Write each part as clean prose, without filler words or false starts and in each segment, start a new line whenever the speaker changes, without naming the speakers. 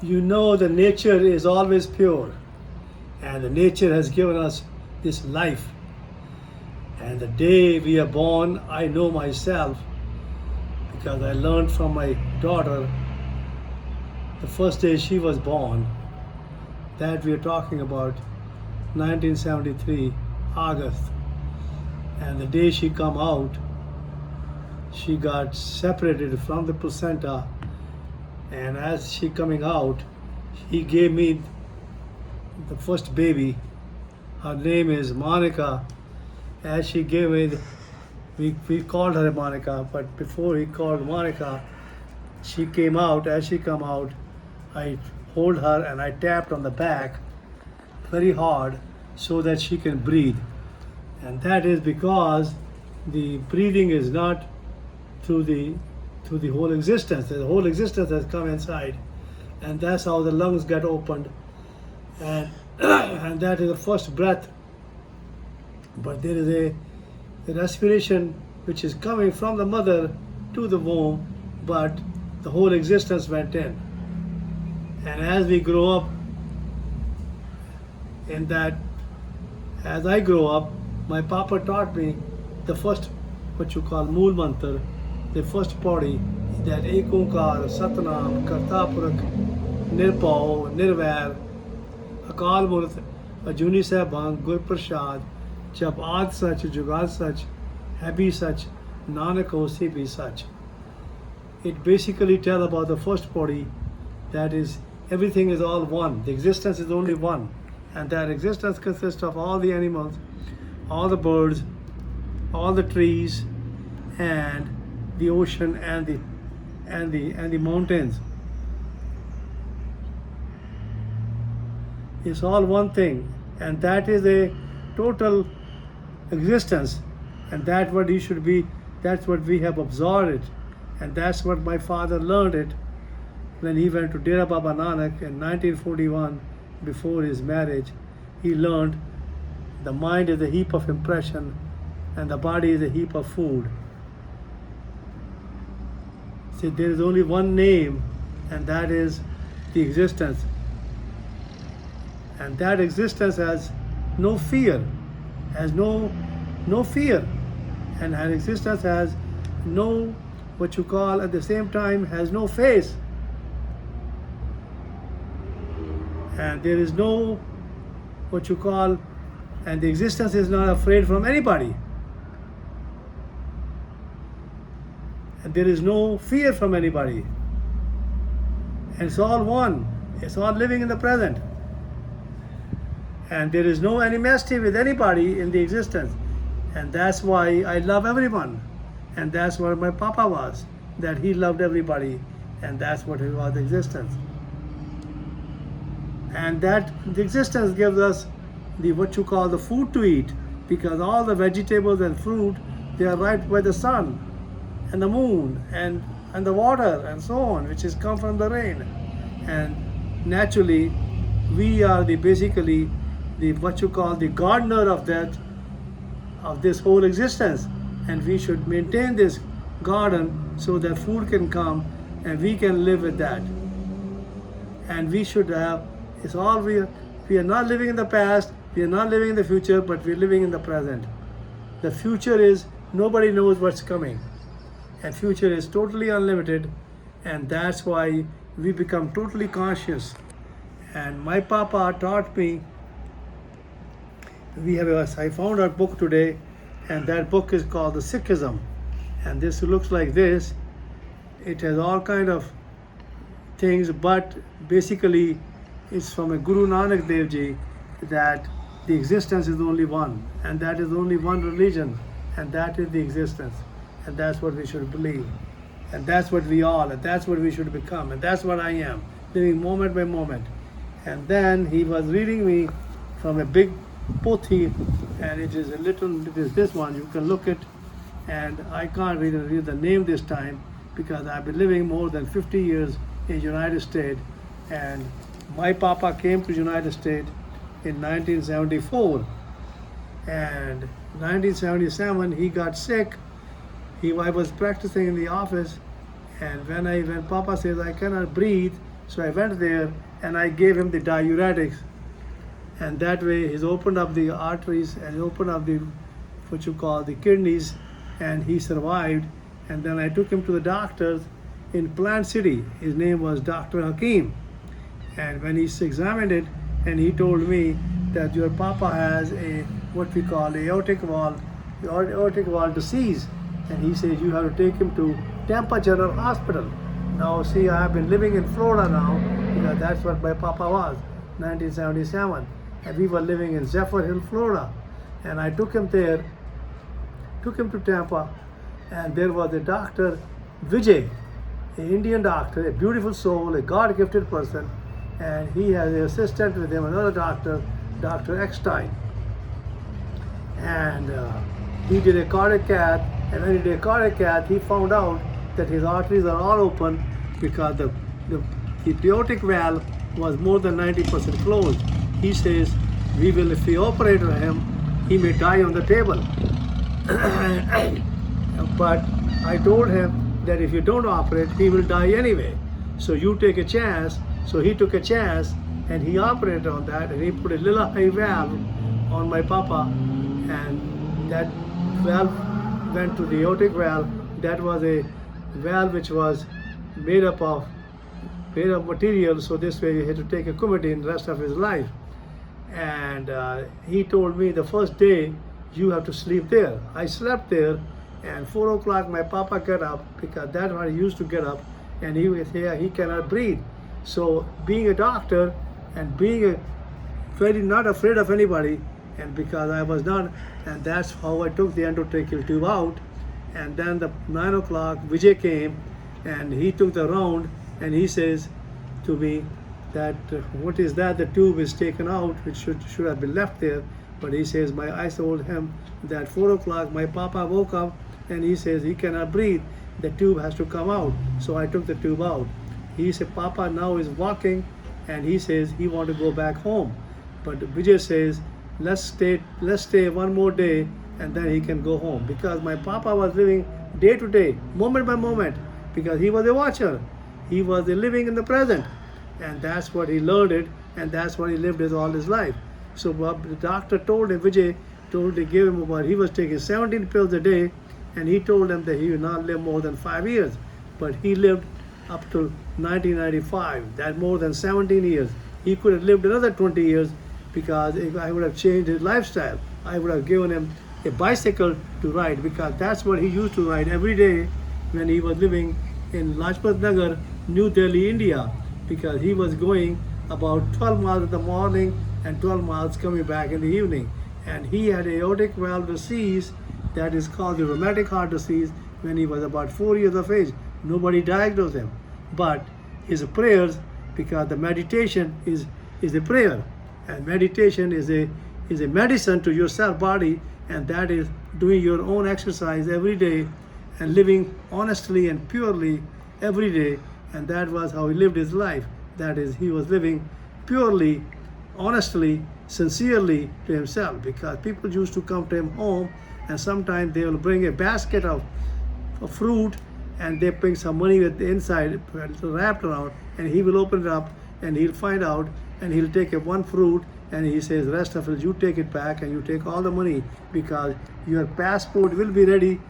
You know, the nature is always pure, and the nature has given us this life. And the day we are born, I know myself because I learned from my daughter the first day she was born, that we are talking about 1973 August. And the day she come out, she got separated from the placenta, and as she coming out, he gave me the first baby. Her name is Monica. As she gave me, we called her Monica, but before he called Monica, she came out. As she come out, I hold her and I tapped on the back very hard so that she can breathe. And that is because the breathing is not through the whole existence. The whole existence has come inside, and that's how the lungs get opened, and and that is the first breath. But there is a respiration which is coming from the mother to the womb, but the whole existence went in. And as we grow up in that, as I grow up, my papa taught me the first, what you call Mool Mantra, the first body, that Ek Onkar, Satnam, Karta Purakh, Nirpau, Nirvair, Akal Murth, Ajuni Sahibang, Gur Prasad, Jab Aad Sach, Jugad Sach, Habi Sach, Nanak Hosi Bhi Sach. It basically tells about the first body, that is, everything is all one. The existence is only one. And that existence consists of all the animals, all the birds, all the trees, and the ocean and the mountains. It's all one thing, and that is a total existence, and that's what you should be. That's what we have absorbed it, and that's what my father learned it when he went to Dera Baba Nanak in 1941 before his marriage. He learned the mind is a heap of impression and the body is a heap of food. See, there is only one name, and that is the existence. And that existence has no fear, has no fear. And that existence has no, what you call at the same time, has no face. And there is no, what you call, and the existence is not afraid from anybody. And there is no fear from anybody. And it's all one. It's all living in the present. And there is no animosity with anybody in the existence. And that's why I love everyone. And that's what my Papa was, that he loved everybody. And that's what he was, existence. And that the existence gives us the, what you call, the food to eat, because all the vegetables and fruit, they are right by the sun and the moon and the water and so on, which has come from the rain. And naturally, we are the basically the, what you call, the gardener of that, of this whole existence, and we should maintain this garden so that food can come and we can live with that. And we should have, it's all we are not living in the past, we are not living in the future, but we're living in the present. The future is, nobody knows what's coming, and future is totally unlimited, and that's why we become totally conscious. And my Papa taught me, I found a book today, and that book is called the Sikhism, and this looks like this. It has all kind of things, but basically it's from a Guru Nanak Dev Ji, that the existence is only one, and that is only one religion, and that is the existence, and that's what we should believe, and that's what we all, and that's what we should become, and that's what I am, living moment by moment. And then he was reading me from a big pothi, and it is this one, you can look at, and I can't read the name this time because I've been living more than 50 years in United States, and my Papa came to United States in 1974, and 1977 he got sick. I was practicing in the office, and when Papa says I cannot breathe, So I went there and I gave him the diuretics, and that way he's opened up the arteries and opened up the what you call the kidneys, and he survived. And then I took him to the doctors in Plant City. His name was Dr. Hakim. And when he's examined it, and he told me that your papa has a what we call aortic valve disease, and he says you have to take him to Tampa General Hospital. Now see, I have been living in Florida now because that's what my papa was, 1977, and we were living in Zephyr Hill, Florida. And I took him there, took him to Tampa, and there was a doctor, Vijay, an Indian doctor, a beautiful soul, a God-gifted person, and he has an assistant with him, another doctor, Dr. Eckstein. And he did a cardiac cath, and when he did a cardiac cath, he found out that his arteries are all open because the aortic valve was more than 90% closed. He says, if we operate on him, he may die on the table. But I told him that if you don't operate, he will die anyway. So you take a chance. So he took a chance and he operated on that, and he put a little high valve on my papa, and that valve went to the aortic valve. That was a valve which was made up of material, so this way he had to take a coumadin the rest of his life. And he told me the first day you have to sleep there. I slept there, and 4 o'clock my papa got up, because that's when he used to get up, and he was here, he cannot breathe. So being a doctor and being a very not afraid of anybody, and because I was not, and that's how I took the endotracheal tube out. And then the 9 o'clock Vijay came, and he took the round, and he says to me that what is that, the tube is taken out, which should have been left there. But he says, I told him that 4 o'clock my papa woke up, and he says he cannot breathe, the tube has to come out. So I took the tube out. He said papa now is walking, and he says he want to go back home. But Vijay says let's stay one more day, and then he can go home, because my papa was living day to day, moment by moment, because he was a watcher. He was living in the present, and that's what he learned it, and that's what he lived all his life. So the doctor told him, Vijay gave him about, he was taking 17 pills a day, and he told him that he would not live more than 5 years. But he lived up to 1995, that more than 17 years. He could have lived another 20 years, because if I would have changed his lifestyle, I would have given him a bicycle to ride, because that's what he used to ride every day when he was living in Lajpat Nagar, New Delhi, India, because he was going about 12 miles in the morning and 12 miles coming back in the evening. And he had aortic valve disease that is called the rheumatic heart disease when he was about 4 years of age. Nobody diagnosed him, but his prayers, because the meditation is a prayer, and meditation is a medicine to your cell body, and that is doing your own exercise every day and living honestly and purely every day. And that was how he lived his life. That is, he was living purely, honestly, sincerely to himself, because people used to come to him home, and sometimes they will bring a basket of fruit, and they bring some money with the inside wrapped around, and he will open it up, and he'll find out, and he'll take one fruit, and he says, rest of it, you take it back, and you take all the money, because your passport will be ready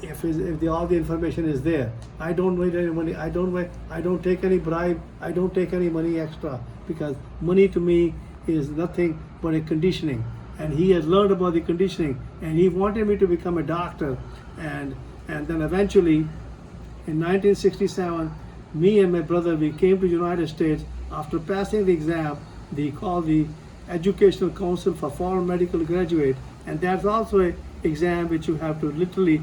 if all the information is there. I don't need any money. I don't take any bribe. I don't take any money extra, because money to me is nothing but a conditioning. And he has learned about the conditioning, and he wanted me to become a doctor. And then eventually, in 1967, me and my brother, we came to United States after passing the exam. They called the Educational Council for Foreign Medical Graduate, and that's also an exam which you have to literally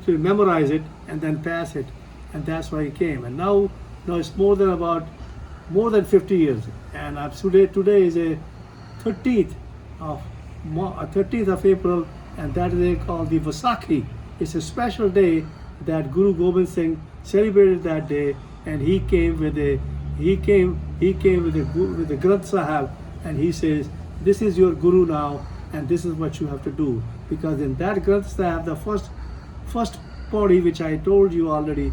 memorize it and then pass it, and that's why he came. And now it's more than 50 years, and today is a 13th of April, and that is called the Vaisakhi. It's a special day that Guru Gobind Singh celebrated that day, and he came with the Granth Sahib, and he says, this is your Guru now, and this is what you have to do. Because in that Granth Sahib, the first body which I told you already,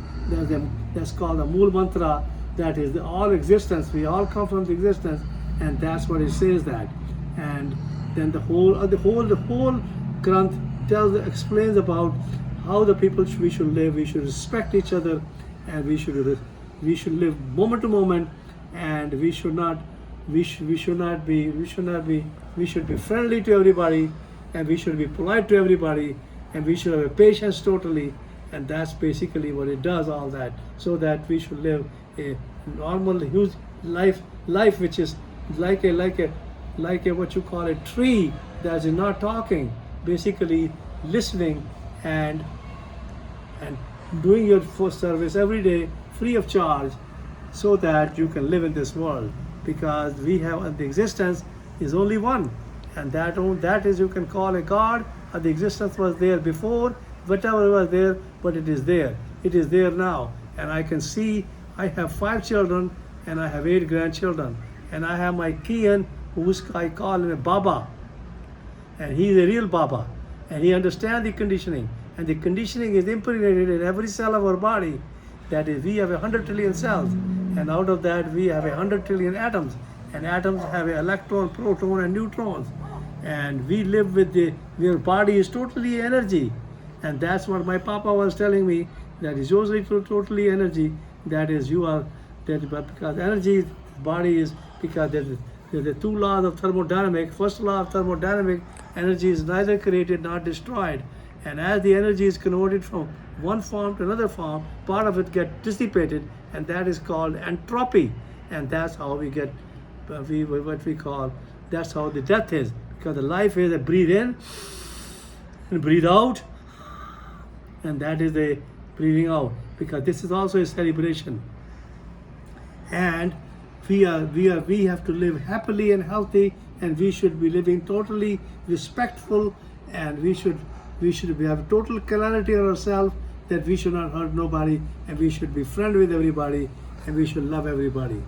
that's called the Mool Mantra, that is all existence. We all come from the existence, and that's what it says that. And then the whole Granth explains about how the people we should live. We should respect each other, and we should live moment to moment, and we should be friendly to everybody, and we should be polite to everybody, and we should have a patience totally. And that's basically what it does, all that, so that we should live a normal huge life which is like a what you call a tree that is not talking, basically listening and doing your first service every day free of charge, so that you can live in this world, because we have the existence is only one, and that is, you can call a God, or the existence was there before, whatever was there, but it is there now. And I can see I have 5 children, and I have 8 grandchildren, and I have my Kian, I call him a Baba, and he is a real Baba, and he understands the conditioning, and the conditioning is impregnated in every cell of our body. That is, we have 100 trillion cells, and out of that we have 100 trillion atoms, and atoms have an electron, proton, and neutrons, and we live with your body is totally energy. And that's what my Papa was telling me, that is usually totally energy. That is, because energy, body is, because there's the 2 laws of thermodynamics. First law of thermodynamics, energy is neither created nor destroyed. And as the energy is converted from one form to another form, part of it gets dissipated, and that is called entropy. And that's how we get, that's how the death is. Because the life is a breathe in and breathe out, and that is the breathing out, because this is also a celebration. And we have to live happily and healthy, and we should be living totally respectful, and we should have total clarity on ourselves, that we should not hurt nobody, and we should be friendly with everybody, and we should love everybody.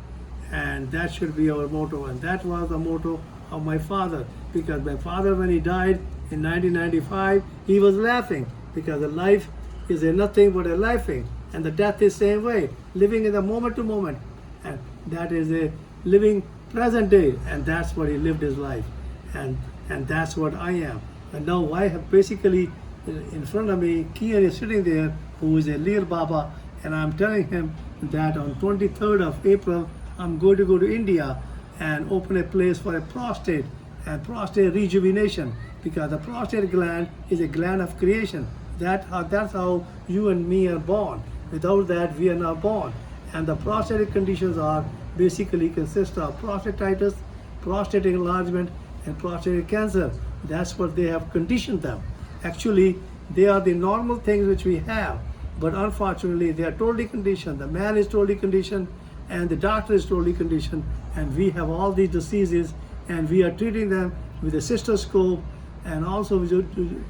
And that should be our motto, and that was the motto of my father, because my father, when he died in 1995, he was laughing, because the life is a nothing but a laughing, and the death is same way, living in the moment to moment, and that is a living present day, and that's what he lived his life, and that's what I am. And now I have basically in front of me, Kian is sitting there, who is a real Baba, and I'm telling him that on 23rd of April, I'm going to go to India and open a place for a prostate rejuvenation, because the prostate gland is a gland of creation. That's how you and me are born. Without that, we are not born. And the prostatic conditions are basically consist of prostatitis, prostate enlargement, and prostate cancer. That's what they have conditioned them. Actually, they are the normal things which we have, but unfortunately, they are totally conditioned. The man is totally conditioned, and the doctor is totally conditioned, and we have all these diseases, and we are treating them with a cystoscope, and also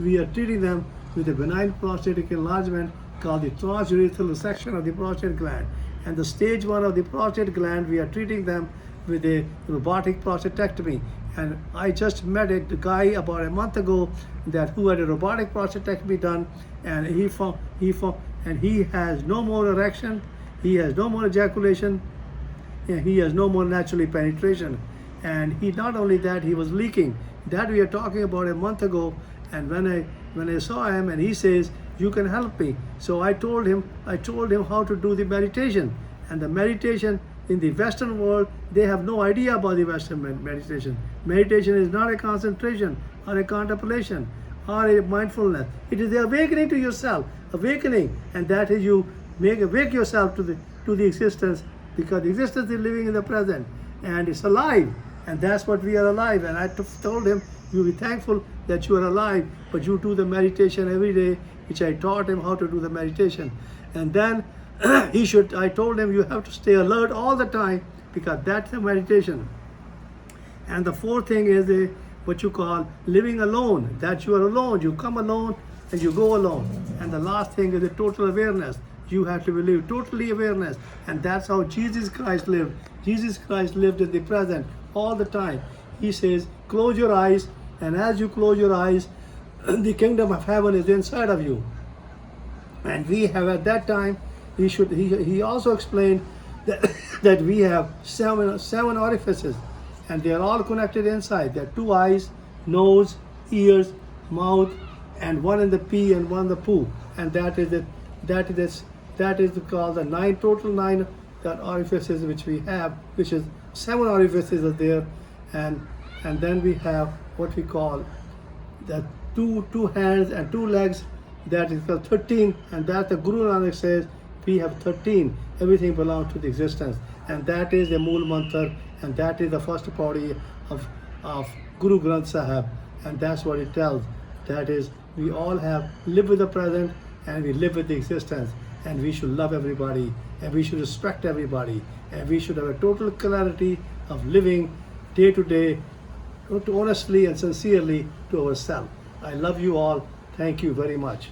we are treating them with a benign prostatic enlargement called the transurethral resection of the prostate gland. And the stage 1 of the prostate gland, we are treating them with a robotic prostatectomy. And I just met a guy about a month ago who had a robotic prostatectomy done, and he has no more erection, he has no more ejaculation, and he has no more naturally penetration. And he, not only that, he was leaking. That we are talking about a month ago. And when I saw him, and he says, "You can help me." So I told him how to do the meditation. And the meditation in the Western world, they have no idea about the Western meditation. Meditation is not a concentration or a contemplation or a mindfulness. It is the awakening to yourself, and that is, you awake yourself to the existence, because the existence is living in the present, and it's alive, and that's what we are alive. And I told him, you be thankful that you are alive, but you do the meditation every day, which I taught him how to do the meditation. And then I told him, you have to stay alert all the time, because that's the meditation. And the 4th thing is what you call living alone, that you are alone, you come alone and you go alone. And the last thing is the total awareness. You have to live totally awareness, and that's how Jesus Christ lived. Jesus Christ lived in the present all the time. He says, close your eyes, and as you close your eyes, the kingdom of heaven is inside of you. And we have at that time, he also explained that, that we have seven orifices, and they are all connected inside. There are two eyes, nose, ears, mouth, and one in the pee and one in the poo, and that is it. That is called the total nine that orifices which we have, which is seven orifices are there, and then we have what we call the two hands and two legs. That is called 13, and that the Guru Nanak says we have 13. Everything belongs to the existence, and that is the Mool Mantra, and that is the first pauri of Guru Granth Sahib, and that's what it tells. That is, we all have live with the present, and we live with the existence, and we should love everybody, and we should respect everybody, and we should have a total clarity of living day to day, honestly and sincerely to ourselves. I love you all. Thank you very much.